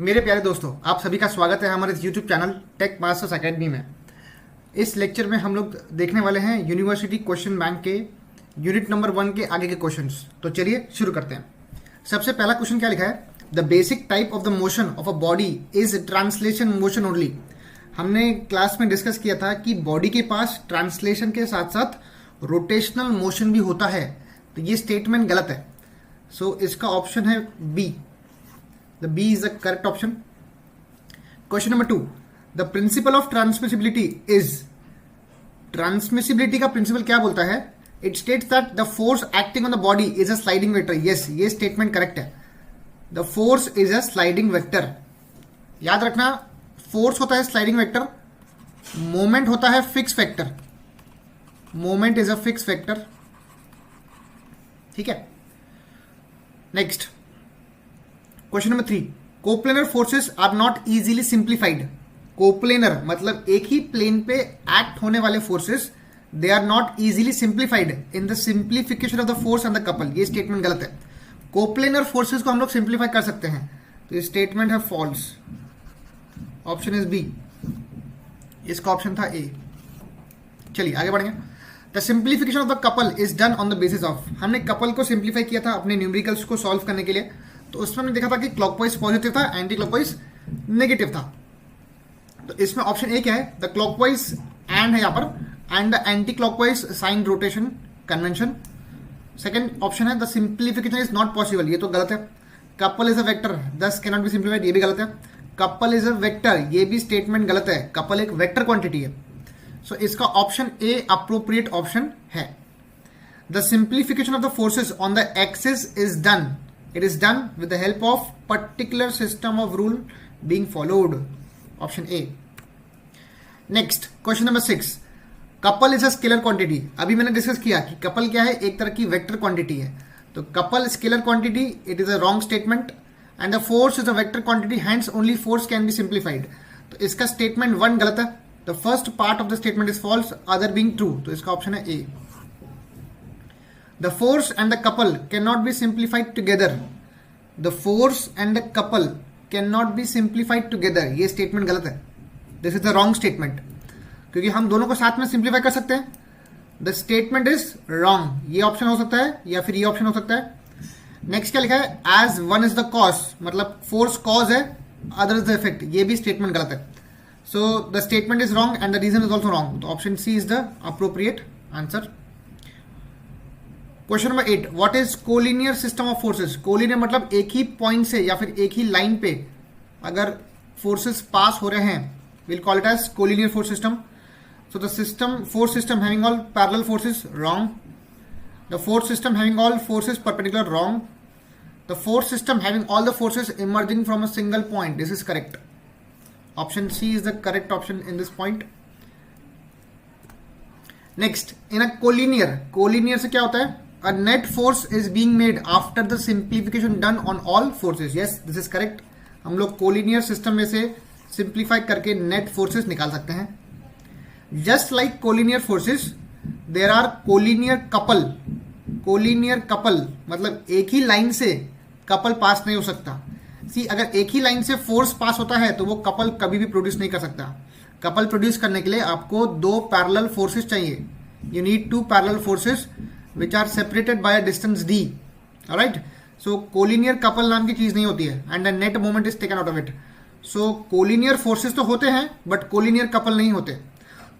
मेरे प्यारे दोस्तों, आप सभी का स्वागत है हमारे YouTube channel tech masters academy में। इस लेक्चर में हम लोग देखने वाले हैं यूनिवर्सिटी क्वेश्चन बैंक के यूनिट नंबर 1 के आगे के क्वेश्चंस। तो चलिए शुरू करते हैं। सबसे पहला क्वेश्चन क्या लिखा है? The basic type of the motion of a body is translation motion only. हमने क्लास में डिस्कस किया था कि बॉडी के पास ट्रांसलेशन के साथ साथ रोटेशनल मोशन भी होता है, तो ये स्टेटमेंट गलत है। सो इसका ऑप्शन है B. The B is the correct option. Question number 2. The principle of transmissibility is. Transmissibility का principle क्या बोलता है? It states that the force acting on the body is a sliding vector. Yes, ये statement correct है. The force is a sliding vector. याद रखना, force होता है sliding vector, moment होता है fixed vector. Moment is a fixed vector. ठीक है? Next. Question number 3. Coplanar forces are not easily simplified. Coplanar मतलब एक ही प्लेन पे एक्ट होने वाले forces, they are not easily simplified in the simplification of the force and the couple. ये statement गलत है. कोप्लेनर फोर्सेस को हम लोग सिंप्लीफाई कर सकते हैं, तो ये स्टेटमेंट है फॉल्स. Option is B. इसका ऑप्शन था ए. चलिए आगे बढ़ेंगे. The simplification of the couple is done on the basis of. हमने कपल को सिंप्लीफाई किया था अपने न्यूमेरिकल्स को सॉल्व करने के लिए, तो उसमें हमने देखा था कि क्लॉकवाइज पॉजिटिव था, एंटी क्लॉकवाइज नेगेटिव था. तो इसमें ऑप्शन ए क्या है? द क्लॉकवाइज एंड है यहाँ पर, and the anti clockwise sign rotation convention. Second option है the simplification is not possible. ये तो गलत है. Couple is a vector thus cannot be simplified. ये भी गलत है. कपल इज अ वेक्टर, ये भी स्टेटमेंट गलत है. कपल एक वेक्टर क्वांटिटी है. सो इसका ऑप्शन ए अप्रोप्रिएट ऑप्शन है. The simplification of the forces on the axis is done. It is done with the help of particular system of rule being followed. Option A. Next, question number 6. Couple is a scalar quantity. अभी मैंने discuss किया कि couple क्या है, एक तरह की vector quantity है. तो couple scalar quantity, it is a wrong statement. And the force is a vector quantity, hence only force can be simplified. तो इसका स्टेटमेंट 1 गलत है. The first part of the statement is false, other being true. तो इसका option है A. The force and the couple cannot be simplified together. The force and the couple cannot be simplified together. ये statement गलत है. This is the wrong statement. क्योंकि हम दोनों को साथ में सिंप्लीफाई कर सकते हैं. The statement is wrong. ये ऑप्शन हो सकता है या फिर ये ऑप्शन हो सकता है. नेक्स्ट क्या लिखा है? As one is the cause, मतलब फोर्स कॉज है, अदर इज द इफेक्ट. ये भी स्टेटमेंट गलत है. So the statement is wrong and the reason is also wrong. तो option C is the appropriate answer. Question number 8. What is collinear system of forces. Collinear मतलब एक ही point से या फिर एक ही लाइन पे अगर फोर्सेस पास हो रहे हैं, will call it as collinear force system. So the system force system having all parallel forces, wrong. The force system having all forces perpendicular, wrong. The force system having all the forces emerging from a single point, this is correct. Option C is the correct option in this point. Next, in a collinear से क्या होता है? A net force is being made after the simplification done on all forces. Yes, this is correct. हम लोग collinear system में से simplify करके net forces निकाल सकते हैं. Just like collinear forces, there are collinear couple. Collinear couple मतलब एक ही लाइन से कपल पास नहीं हो सकता. सी, अगर एक ही लाइन से फोर्स पास होता है तो वो कपल कभी भी प्रोड्यूस नहीं कर सकता. कपल प्रोड्यूस करने के लिए आपको 2 पैरेलल फोर्सेस चाहिए. You need 2 parallel forces which are separated by a distance d. Alright, so collinear couple नाम की चीज नहीं होती है, and the net moment is taken out of it. So collinear forces तो होते हैं but collinear couple नहीं होते.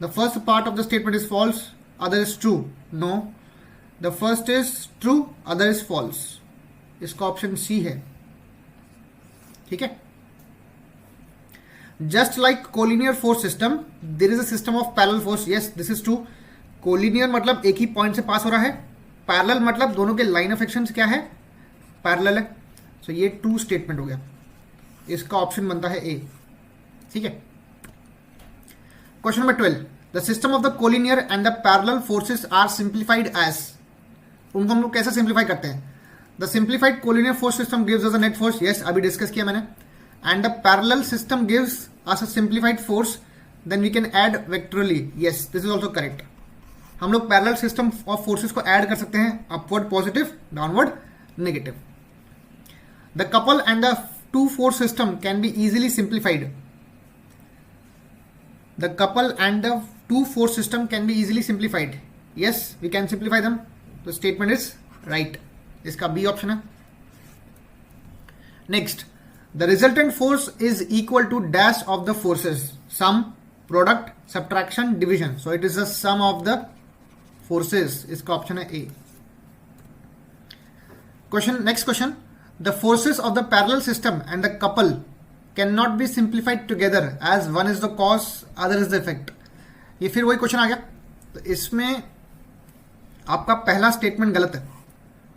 The first part of the statement is false, other is true. No, the first is true, other is false. इसका option सी है. ठीक है. Just like collinear force system, there is a system of parallel force. Yes, this is true. Collinear मतलब एक ही point से पास हो रहा है. पैरेलल मतलब दोनों के लाइन ऑफ एक्शन क्या है? पैरेलल है. सो ये ट्रू स्टेटमेंट हो गया. इसका ऑप्शन बनता है ए. ठीक है. Question number 12. The system of the collinear and the parallel forces are simplified as. उनको हम लोग कैसे सिंप्लीफाई करते हैं? The simplified collinear force system gives us a net force. Yes, अभी डिस्कस किया मैंने. And the parallel system gives us a simplified force, then we can add vectorially. Yes, this is also correct. हम लोग parallel system of forces को add कर सकते हैं, upward positive, downward negative. The couple and the two force system can be easily simplified. The couple and the two force system can be easily simplified. Yes, we can simplify them. The statement is right. इसका B option है. Next, the resultant force is equal to dash of the forces. Sum, product, subtraction, division. So it is the sum of the forces. इसका option है A. Next question. The forces of the parallel system and the couple cannot be simplified together as one is the cause, other is the effect. ये फिर वही question आ गया. तो इसमें आपका पहला स्टेटमेंट गलत है,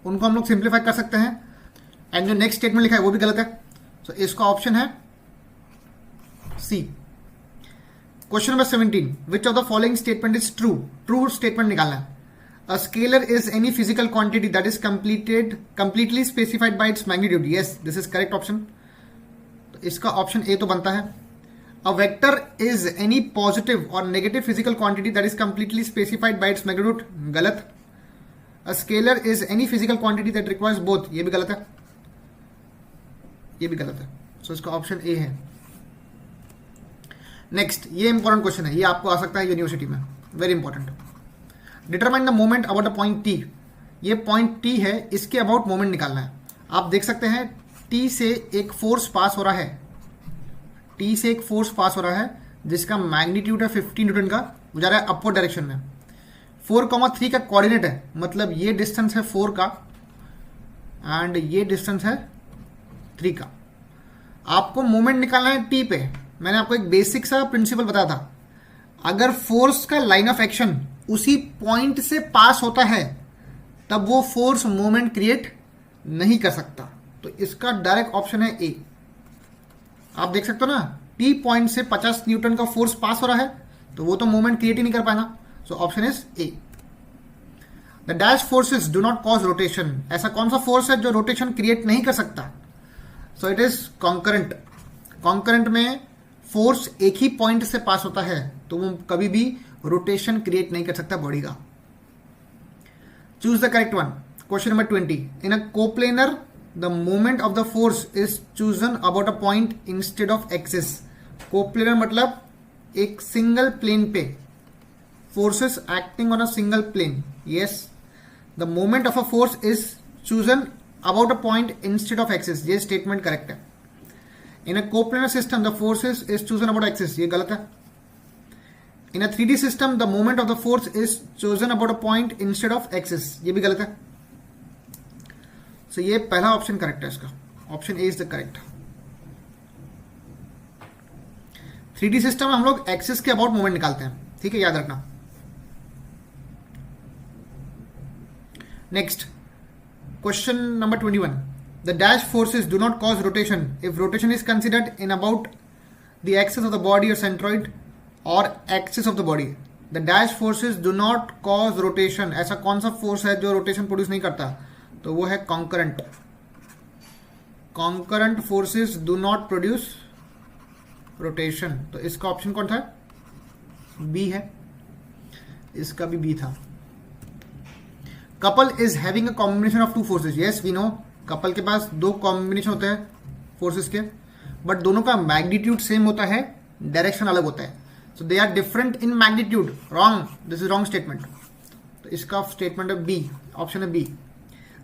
उनको हम लोग सिंप्लीफाई कर सकते हैं, एंड जो नेक्स्ट स्टेटमेंट लिखा है वो भी गलत है. तो इसका ऑप्शन है C. Question number 17. Which of the following statement is true? True statement निकालना है. A scalar is any physical quantity that is completely specified by its magnitude. Yes, this is correct option. तो इसका option A तो बनता है. A vector is any positive or negative physical quantity that is completely specified by its magnitude. गलत. A scalar is any physical quantity that requires both. ये भी गलत है, ये भी गलत है. So इसका ऑप्शन ए है. नेक्स्ट, ये इंपॉर्टेंट क्वेश्चन है, ये आपको आ सकता है यूनिवर्सिटी में, very important. Determine the moment about the point T. ये पॉइंट टी है, इसके अबाउट मोमेंट निकालना है. आप देख सकते हैं टी से एक फोर्स पास हो रहा है, टी से एक फोर्स पास हो रहा है जिसका मैग्नीट्यूड है 50 न्यूटन का, वो जा रहा है अपवर्ड डायरेक्शन में. 4,3 का कोऑर्डिनेट है, मतलब ये डिस्टेंस है 4 का एंड ये डिस्टेंस है 3 का. आपको मोमेंट निकालना है टी पे. मैंने आपको एक बेसिक सा प्रिंसिपल बताया था, अगर फोर्स का लाइन ऑफ एक्शन उसी पॉइंट से पास होता है तब वो फोर्स मोमेंट क्रिएट नहीं कर सकता. तो इसका डायरेक्ट ऑप्शन है ए. आप देख सकते हो ना, टी पॉइंट से 50 न्यूटन का फोर्स पास हो रहा है तो वो तो मोमेंट क्रिएट ही नहीं कर पाएगा. So option is a. The dash forces do not cause rotation. ऐसा कौन सा फोर्स है जो रोटेशन क्रिएट नहीं कर सकता? So it is concurrent. Concurrent में फोर्स एक ही पॉइंट से पास होता है तो वो कभी भी रोटेशन क्रिएट नहीं कर सकता बॉडी का. Choose the correct one. Question number 20. In a coplanar the moment of the force is chosen about a point instead of axis. Coplanar मतलब एक सिंगल प्लेन पे, forces acting on a single plane. Yes, the moment of a force is chosen about a point instead of axis. ये statement correct है. In a coplanar system the forces is chosen about axis. ये गलत है. In a 3D system, the moment of the force is chosen about a point instead of axis. ये भी गलत है. So ये पहला ऑप्शन करेक्ट है इसका. Option A is the correct. 3D system में हम लोग एक्सिस के अबाउट मोमेंट निकालते हैं, ठीक है, याद रखना. Next, question number 21. The dash forces do not cause rotation if rotation is considered in about the axis of the body or centroid और axis of the body. The dash forces do not cause rotation. ऐसा कौन सा force है जो rotation produce नहीं करता? तो वो है concurrent. Concurrent forces do not produce rotation. तो इसका ऑप्शन कौन था? बी है. इसका भी बी था. Couple is having a combination of two forces. Yes we know, couple के पास दो कॉम्बिनेशन होते हैं फोर्सेस के, बट दोनों का मैग्नीट्यूड सेम होता है, डायरेक्शन अलग होता है. So they are different in magnitude. Wrong. This is wrong statement. तो इसका स्टेटमेंट है बी. ऑप्शन है B.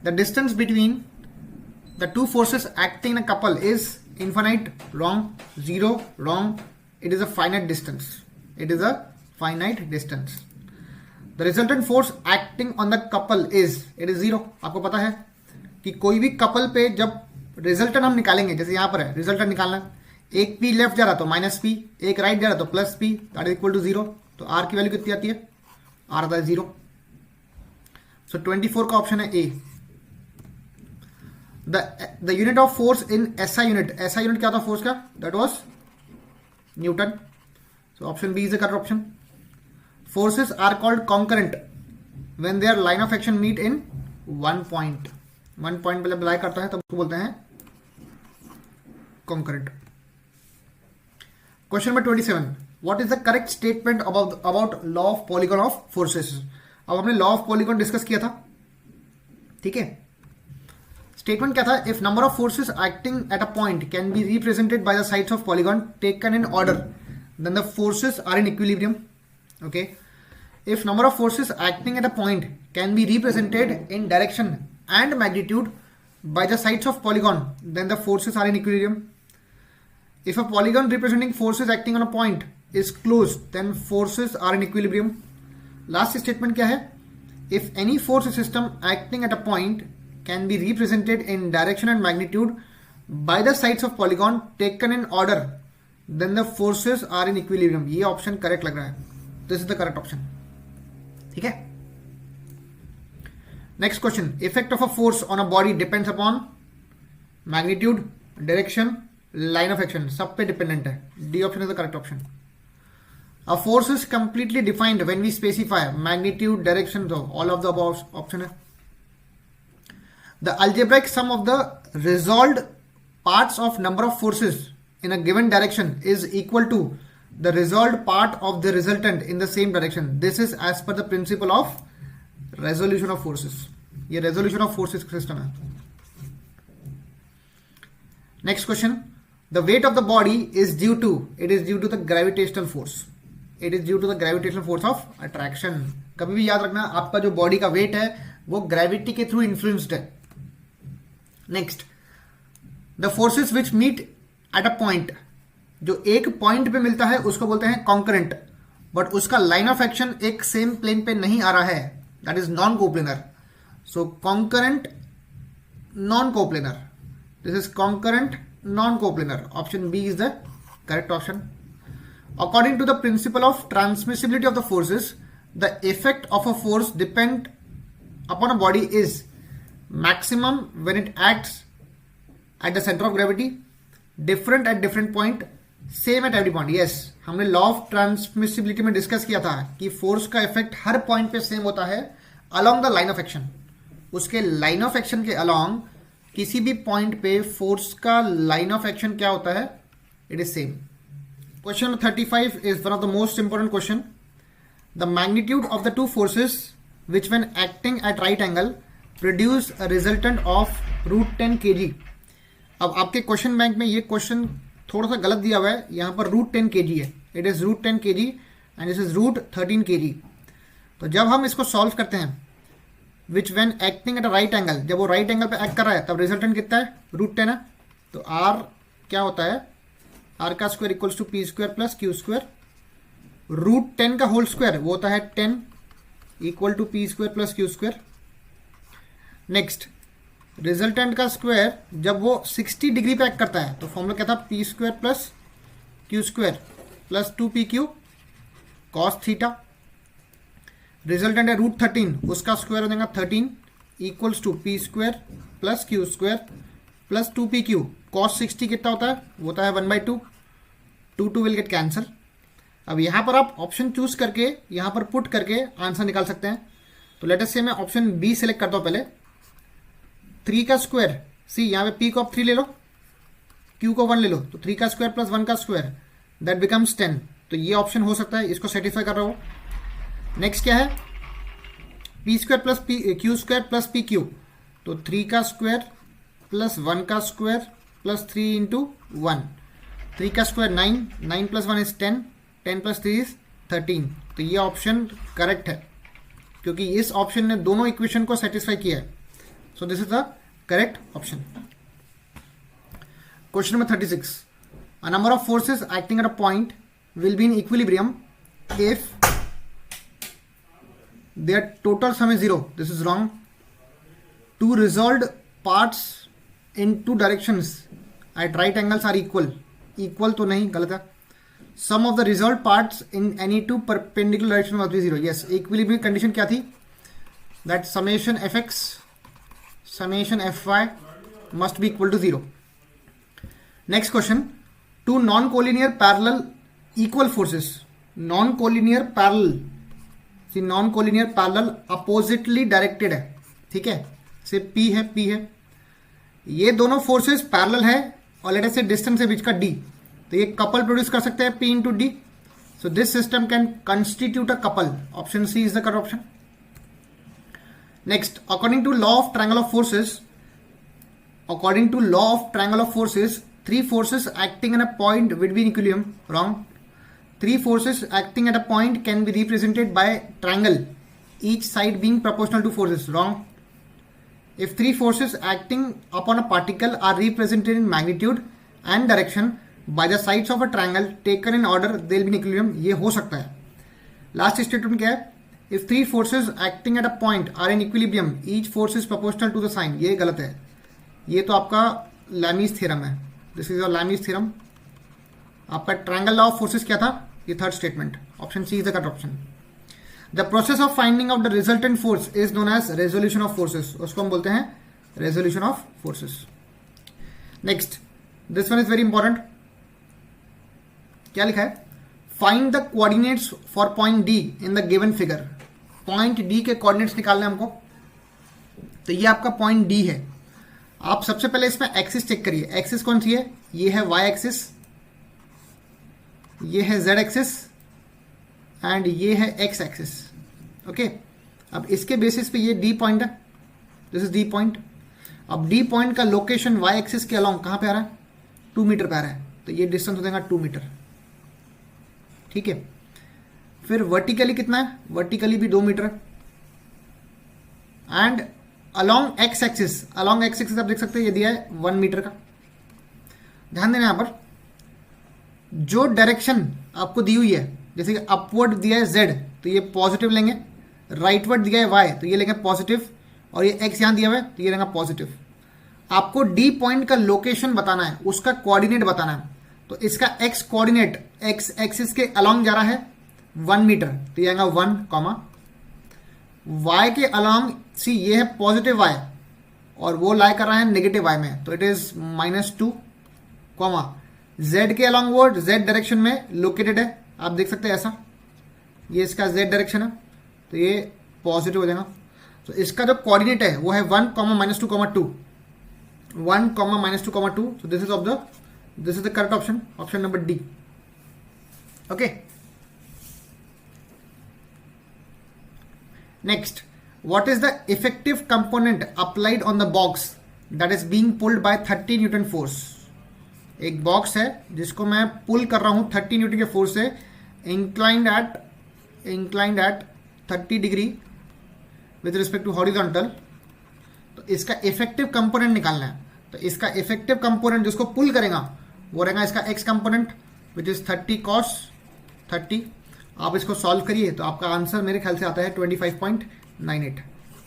The distance between the two forces acting in a couple is infinite. Wrong. Zero. Wrong. It is a finite distance. It is a finite distance. The resultant force acting on the couple is, it is zero. आपको पता है कि कोई भी couple पे जब resultant हम निकालेंगे, जैसे यहां पर है रिजल्टेंट निकालना, एक पी लेफ्ट जा रहा तो माइनस पी, एक राइट जा रहा तो plus P, that is equal to 0. तो आर की वैल्यू कितनी आती है? आर आता है 0. सो 24 का ऑप्शन है A. The unit of force in SI unit. SI unit क्या था फोर्स का? That was newton. So option B is the correct option. Forces are called concurrent when their line of action meet in one point. One point पे apply करता है तब उसको बोलते हैं concurrent. Question number 27. What is the correct statement about law of polygon of forces. अब हमने law of polygon discuss किया था, ठीक है. स्टेटमेंट क्या था? If number of forces acting at a point can be represented by the sides of polygon taken in order then the forces are in equilibrium. Okay, if number of forces acting at a point can be represented in direction and magnitude by the sides of polygon, then the forces are in equilibrium. If a polygon representing forces acting on a point is closed, then forces are in equilibrium. Last statement क्या है? If any force system acting at a point can be represented in direction and magnitude by the sides of polygon taken in order, then the forces are in equilibrium. ये option correct लग रहा है. This is the correct option. ठीक है. Next question, effect of a force on a body depends upon magnitude, direction, line of action. सब पे dependent है. D option is the correct option. A force is completely defined when we specify magnitude, direction. All of the above option है. The algebraic sum of the resolved parts of number of forces in a given direction is equal to the resolved part of the resultant in the same direction. This is as per the principle of resolution of forces. ये resolution of forces system है. Next question, the weight of the body is due to the gravitational force. It is due to the gravitational force of attraction. कभी भी याद रखना, आपका जो body का wait है वो ग्रेविटी के थ्रू इन्फ्लुएंस्ड है. Next, the forces which meet at a point, जो एक पॉइंट पे मिलता है उसको बोलते हैं कॉन्करेंट, बट उसका लाइन ऑफ एक्शन एक सेम प्लेन पे नहीं आ रहा है, that is non coplanar. So concurrent non coplanar, this is concurrent non coplanar. Option B is the correct option. According to the principle of transmissibility of the forces, the effect of a force depend upon a body is maximum when it acts at the centre of gravity, different at different point, same at every point. Yes, हमने law of transmissibility में discuss किया था कि force का effect हर point पे same होता है along the line of action. उसके लाइन ऑफ एक्शन के अलोंग किसी भी पॉइंट पे फोर्स का लाइन ऑफ एक्शन क्या होता है? It is same. Question number 35 is one of the most important question. The magnitude of the two forces which when acting at right angle produce a resultant of √10 kg. अब आपके question bank में ये question थोड़ा सा गलत दिया हुआ है. यहां पर √10 kg है. It is √10 kg and this is √13 kg. तो जब हम इसको सॉल्व करते हैं, विच when acting at a right angle, जब वो राइट एंगल पे एक्ट कर रहा है तब रिजल्टेंट कितना है? √10 है. तो आर क्या होता है? आर का square equals to P square plus Q square. √10 का होल स्क्वायर वो होता है 10 equal to P square plus Q square. Next, resultant का स्क्वायर जब वो 60 डिग्री पे एक्ट करता है तो फॉर्मूला क्या था? P square plus Q square plus 2pq cos theta. Resultant है √13, उसका स्क्वायर हो जाएगा 13 equals to P square plus Q square plus 2pq. Cos 60 कितना होता है? वो होता है 1/2. 2 विल गेट कैंसल. अब यहां पर आप ऑप्शन चूज करके यहां पर पुट करके आंसर निकाल सकते हैं. तो लेट अस से मैं ऑप्शन बी सिलेक्ट करता हूं. पहले 3 का स्क्वायर, सी यहाँ पे p को आप 3 ले लो, q को 1 ले लो, तो 3 का स्क्वायर प्लस 1 का स्क्वायर दैट बिकम्स 10. तो ये ऑप्शन हो सकता है, इसको सेटिस्फाई कर रहा हो. नेक्स्ट क्या है? P square plus Q square plus pq, तो 3 का स्क्वायर प्लस 1 का स्क्वायर प्लस 3 इंटू 1. 3 का square 9, 9 plus 1 is 10, 10 plus 3 is 13. तो ये ऑप्शन करेक्ट है क्योंकि इस ऑप्शन ने दोनों इक्वेशन को सेटिस्फाई किया है. So this is the correct option. Question number 36. A number of forces acting at a point will be in equilibrium if their total sum is 0. This is wrong. Two resolved parts in two directions at right angles are equal. Equal तो नहीं, गलत है. Sum of the resolved parts in any two perpendicular directions must be 0. Yes, equilibrium condition क्या थी? That summation fx summation fy must be equal to 0. Next question, two non-collinear parallel equal forces. Non-collinear parallel, see non-collinear parallel oppositely directed है, ठीक है. से P है, P है, ये दोनों फोर्सेस पैरेलल है और लेट अस से डिस्टेंस है बीच का D, तो ये कपल प्रोड्यूस कर सकते हैं P into D. So this system can constitute a couple. Option C is the correct option. Next, according to law of triangle of forces, according to law of triangle of forces, three forces acting in a point will be in equilibrium. Wrong. Three forces acting at a point can be represented by triangle, each side being proportional to forces. Wrong. If three forces acting upon a particle are represented in magnitude and direction by the sides of a triangle taken in order, they will be in equilibrium. ये हो सकता है. Last statement क्या है? If three forces acting at a point are in equilibrium, each force is proportional to the sign. ये गलत है. ये तो आपका लैमीज थ्योरम है. This is your Lami's theorem. आपका ट्रायंगल लॉ ऑफ फोर्सेस क्या था? ये third statement. Option C is the correct option. The process of finding of the resultant force is known as resolution of forces. उसको हम बोलते हैं resolution of forces. Next, this one is very important. क्या लिखा है? Find the coordinates for point D in the given figure. Point D के coordinates निकालने हमको. तो ये आपका पॉइंट डी है. आप सबसे पहले इसमें एक्सिस चेक करिए. एक्सिस कौन सी है? ये है वाई एक्सिस, ये है जेड एक्सिस एंड ये है एक्स एक्सिस. ओके, अब इसके बेसिस पे ये डी पॉइंट है. This is D point. अब डी पॉइंट का लोकेशन वाई एक्सिस के अलोंग कहां पे आ रहा है? 2 मीटर पे आ रहा है. तो ये डिस्टेंस हो जाएगा 2 मीटर. ठीक है. फिर वर्टिकली कितना है? वर्टिकली भी 2 मीटर. And along X axis, along X axis आप देख सकते हैं ये दिया है 1 मीटर का. ध्यान देना यहां पर जो डायरेक्शन आपको दी हुई है, जैसे कि अपवर्ड दिया है जेड तो ये पॉजिटिव लेंगे, राइटवर्ड दिया है वाई तो ये लेंगे पॉजिटिव, और ये एक्स यहां दिया हुआ है तो ये लेंगे पॉजिटिव. आपको डी पॉइंट का लोकेशन बताना है, उसका कोऑर्डिनेट बताना है. तो इसका एक्स कोऑर्डिनेट एक्स एक्सिस के अलोंग जा रहा है 1 मीटर तो ये आएगा 1 कॉमा. वाई के अलोंग सी ये है पॉजिटिव वाई और वो लाई कर रहा है नेगेटिव वाई में तो इट इज -2 कॉमा. जेड के अलोंग वो जेड डायरेक्शन में लोकेटेड है. आप देख सकते हैं ऐसा, ये इसका जेड डायरेक्शन है तो ये पॉजिटिव हो जाएगा. तो इसका जो कोऑर्डिनेट है वो है 1 -2 2 1 -2 2. So this is the correct option. Option number D. Okay. Next, what is the effective component applied on the box that is being pulled by 30 Newton force. एक बॉक्स है जिसको मैं पुल कर रहा हूं 30 न्यूटन के फोर्स से, inclined at 30 degree with respect to horizontal. तो इसका इफेक्टिव कंपोनेंट निकालना है. तो इसका इफेक्टिव कंपोनेंट जिसको पुल करेगा वो रहेगा इसका x component which is 30 cos 30. आप इसको सॉल्व करिए तो आपका आंसर मेरे ख्याल से आता है 25.98.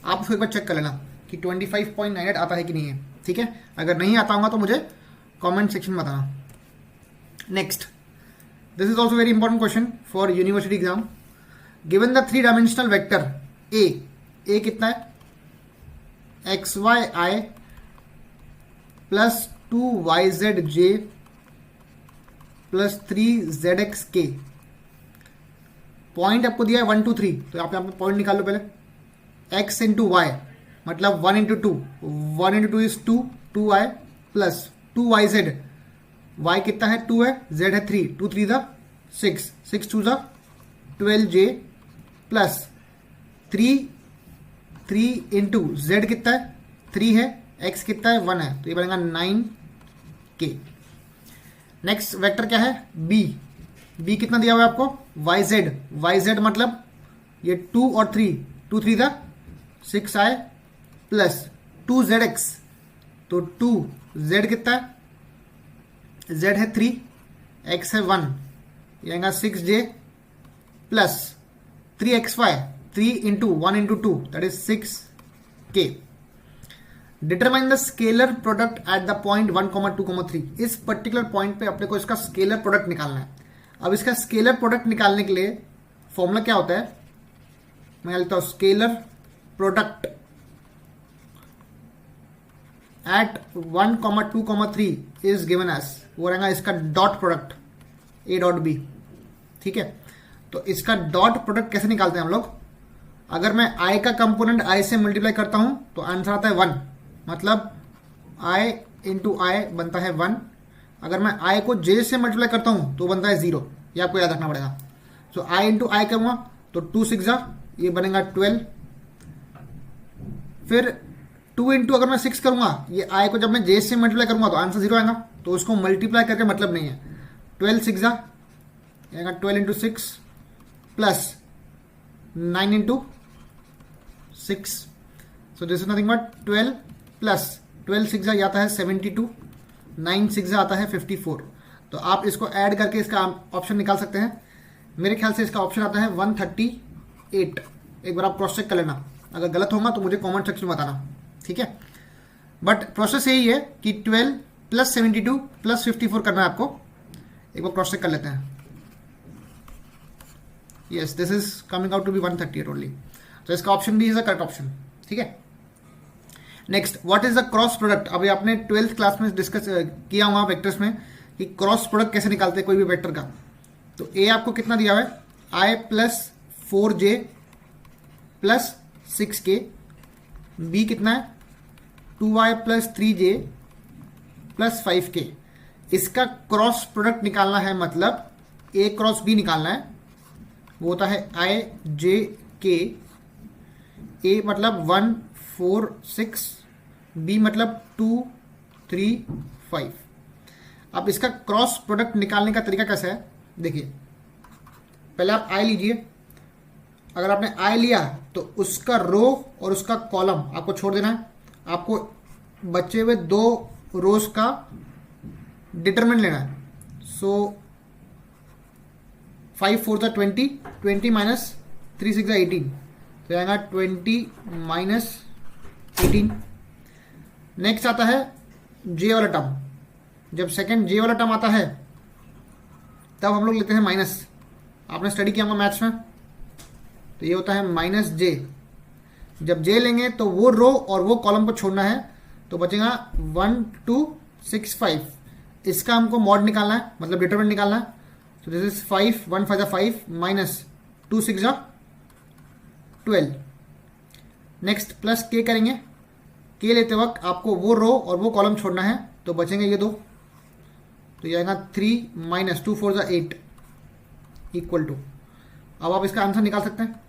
आप उसको एक बार चेक कर लेना कि 25.98 आता है कि नहीं है. ठीक है, अगर नहीं आता होगा तो मुझे कमेंट सेक्शन में बताना. Next, this is also very important question for university exam. Given the 3 dimensional vector A कितना है? XYI plus 2YZJ plus 3ZXK. Point आपको दिया है 1 2 3 तो आप यहाँ पे पॉइंट निकाल लो पहले. x इंटू वाई मतलब 1 into 2, 1 into 2 is 2, 2y plus 2YZ. y कितना है? 2 है, z है 3, 2 3 the 6, 6 2 the 12j plus 3 into z कितना है? 3 है, x कितना है? 1 है तो ये बनेगा 9k. नेक्स्ट वेक्टर क्या है? b कितना दिया हुआ है आपको? YZ मतलब ये 2 और 3, 2 3 द 6i प्लस 2ZX तो 2z कितना है? z है 3, x है 1, ये आएगा 6j plus 3xy, 3 into 1 into 2 that is 6k. Determine the scalar product at the point 1 2 3. इस पर्टिकुलर पॉइंट पे अपने को इसका स्केलर प्रोडक्ट निकालना है. अब इसका स्केलर प्रोडक्ट निकालने के लिए फॉर्मूला क्या होता है? मैं लिखता हूं scalar product at 1 2 3 is given as, वो रहेगा इसका dot product a dot b. ठीक है, तो इसका डॉट प्रोडक्ट कैसे निकालते हैं हम लोग? अगर मैं i का कंपोनेंट i से मल्टीप्लाई करता हूं तो आंसर आता है 1, मतलब i इंटू आई बनता है 1. अगर मैं i को j से मल्टीप्लाई करता हूं तो बनता है 0. ये आपको याद रखना पड़ेगा. सो i इंटू आई करूंगा तो 2 6 ये बनेगा 12. फिर 2 इंटू अगर मैं 6 करूंगा, ये आई को जब मैं जे से मल्टीप्लाई करूंगा तो आंसर 0 आएगा, तो उसको मल्टीप्लाई करके मतलब नहीं है। 12 6 आएगा 12 into 6 plus 9 into 6, so this is nothing but 12 plus 12 6 आता है 72, 9 6 आता है 54। तो आप इसको ऐड करके इसका ऑप्शन निकाल सकते हैं। मेरे ख्याल से इसका ऑप्शन आता है 138। एक बार आप क्रॉस चेक कर लेना, अगर गलत होगा तो मुझे कमेंट सेक्शन में बताना, ठीक है। बट प्रोसेस यही है कि 12 प्लस 72 प्लस 54 करना है आपको। एक बार क्रॉस चेक कर लेते हैं। Yes, this is coming out to be 138 only, तो इसका ऑप्शन भी इज अ करेक्ट ऑप्शन, ठीक है। Next, what is the cross product. अभी आपने 12th क्लास में डिस्कस किया हुआ वेक्टर्स में कि क्रॉस प्रोडक्ट कैसे निकालते हैं कोई भी वेक्टर का। तो ए आपको कितना दिया हुआ है, आई plus 4j plus 6k, B कितना है 2y plus 3j plus 5k। इसका क्रॉस प्रोडक्ट निकालना है, मतलब ए क्रॉस बी निकालना है, वो होता है आई जे के। ए मतलब 1 4 6, बी मतलब 2 3 5। अब इसका क्रॉस प्रोडक्ट निकालने का तरीका कैसा है, देखिए। पहले आप आई लीजिए, अगर आपने आई लिया तो उसका रो और उसका कॉलम आपको छोड़ देना है। आपको बचे हुए 2 रोज का डिटरमिनेंट लेना है। सो 5 4 20, 20 माइनस 3 6 18, तो आएगा 20 माइनस 18। नेक्स्ट आता है जे वाला टर्म। जब सेकंड जे वाला टर्म आता है तब हम लोग लेते हैं माइनस। आपने स्टडी किया होगा मैथ्स में, तो ये होता है माइनस जे। जब जे लेंगे तो वो रो और वो कॉलम को छोड़ना है, तो बचेगा 1 2 6 5। इसका हमको मॉड निकालना है, मतलब डिटरमिनेंट निकालना है। तो this is 5 1 5 5 minus 2 6 12। Next plus के करेंगे। के लेते वक्त आपको वो रो और वो कॉलम छोड़ना है, तो बचेंगे ये 2। तो ये आएगा 3 माइनस 2 4 8 इक्वल टू। अब आप इसका आंसर निकाल सकते हैं।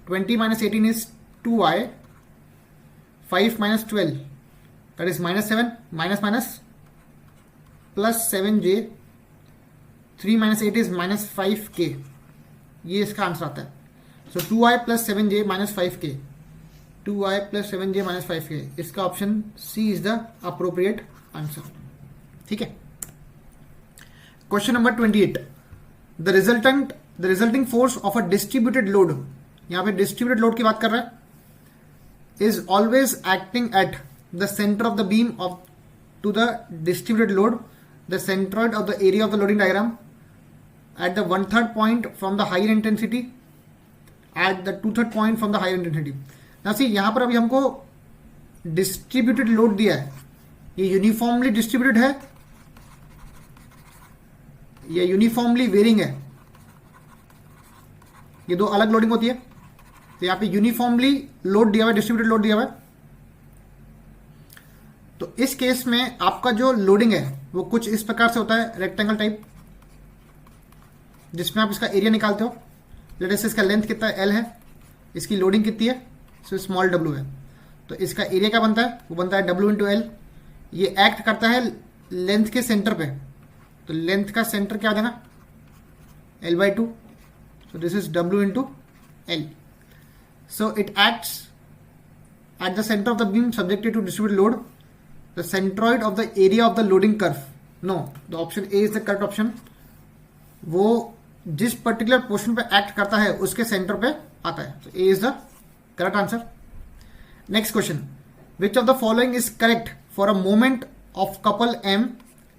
20 minus 18 is 2y, 5 minus 12 that is minus 7, minus minus plus 7j, 3 minus 8 is minus 5k। ये इसका आंसर आता है। सो 2y plus 7j minus 5k, 2y plus 7j minus 5k, इसका option C is the appropriate answer, ठीक है। Question number 28, the resulting force of a distributed load, यहां पे distributed load की बात कर रहा है, is always acting at the centre of the beam of to the distributed load, the centroid of the area of the loading diagram at the 1/3 point from the higher intensity at the 2/3 point from the higher intensity. ना सी यहां पर अभी हमको distributed load दिया है, ये uniformly distributed है या यूनिफॉर्मली वेरिंग है। ये 2 अलग लोडिंग होती है। तो यहां पे यूनिफॉर्मली लोड दिया हुआ है, डिस्ट्रीब्यूटेड लोड दिया हुआ है। तो इस केस में आपका जो लोडिंग है वो कुछ इस प्रकार से होता है, रेक्टेंगल टाइप, जिसमें आप इसका एरिया निकालते हो। लेट से इसका लेंथ कितना है, L है, इसकी लोडिंग कितनी है, सो स्मॉल w है। तो इसका एरिया क्या बनता है, वो बनता है W इंटू एल। ये एक्ट करता है लेंथ के सेंटर पे, तो लेंथ का सेंटर क्या देना, L/2। so this is W into L. So it acts at the center of the beam subjected to distributed load, the centroid of the area of the loading curve. No, the option A is the correct option. वो जिस particular portion पे act करता है उसके centre पे आता है, तो A is the correct answer. Next question, which of the following is correct for a moment of couple M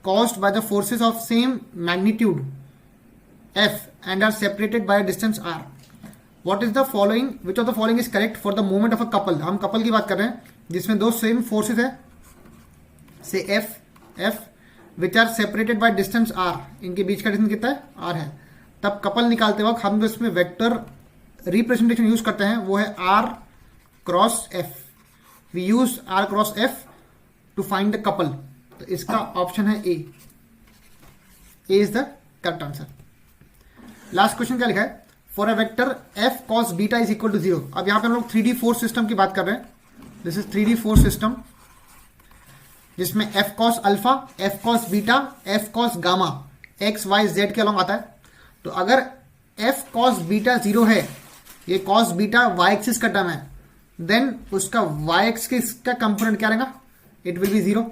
caused by the forces of same magnitude F and are separated by a distance R? What is the following? Which of the following is correct for the moment of a couple? हम couple की बात कर रहे हैं जिसमें 2 same forces है, से F which are separated by distance R, इनके बीच का डिस्टेंस कितना है, R है। तब कपल निकालते वक्त हम जो इसमें वेक्टर रिप्रेजेंटेशन यूज करते हैं वो है R cross F। We use R cross F to find the couple. तो इसका ऑप्शन है A। A is the correct answer. Last question क्या लिखा है, for a vector F cos beta is equal to 0। अब यहां पे हम लोग 3D फोर्स सिस्टम की बात कर रहे हैं। This is 3D force system जिसमें F cos alpha, F cos beta, F cos gamma X Y Z के अलॉन्ग आता है। तो अगर एफ कॉस बीटा 0 है, ये कॉस बीटा वाई एक्सिस का टर्म है, देन उसका वाई एक्सिस का कंपोनेंट क्या रहेगा? It will be 0।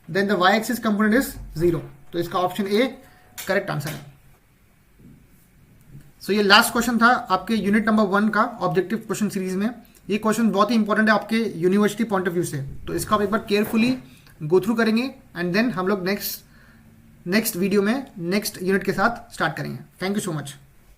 Then the Y axis component is 0। तो इसका ऑप्शन ए करेक्ट आंसर है। सो ये लास्ट क्वेश्चन था आपके यूनिट नंबर 1 का ऑब्जेक्टिव क्वेश्चन सीरीज में। ये क्वेश्चन बहुत ही इंपॉर्टेंट है आपके यूनिवर्सिटी पॉइंट ऑफ व्यू से, तो इसका आप एक बार केयरफुली गो थ्रू करेंगे एंड देन हम लोग नेक्स्ट वीडियो में नेक्स्ट यूनिट के साथ स्टार्ट करेंगे। Thank you so much.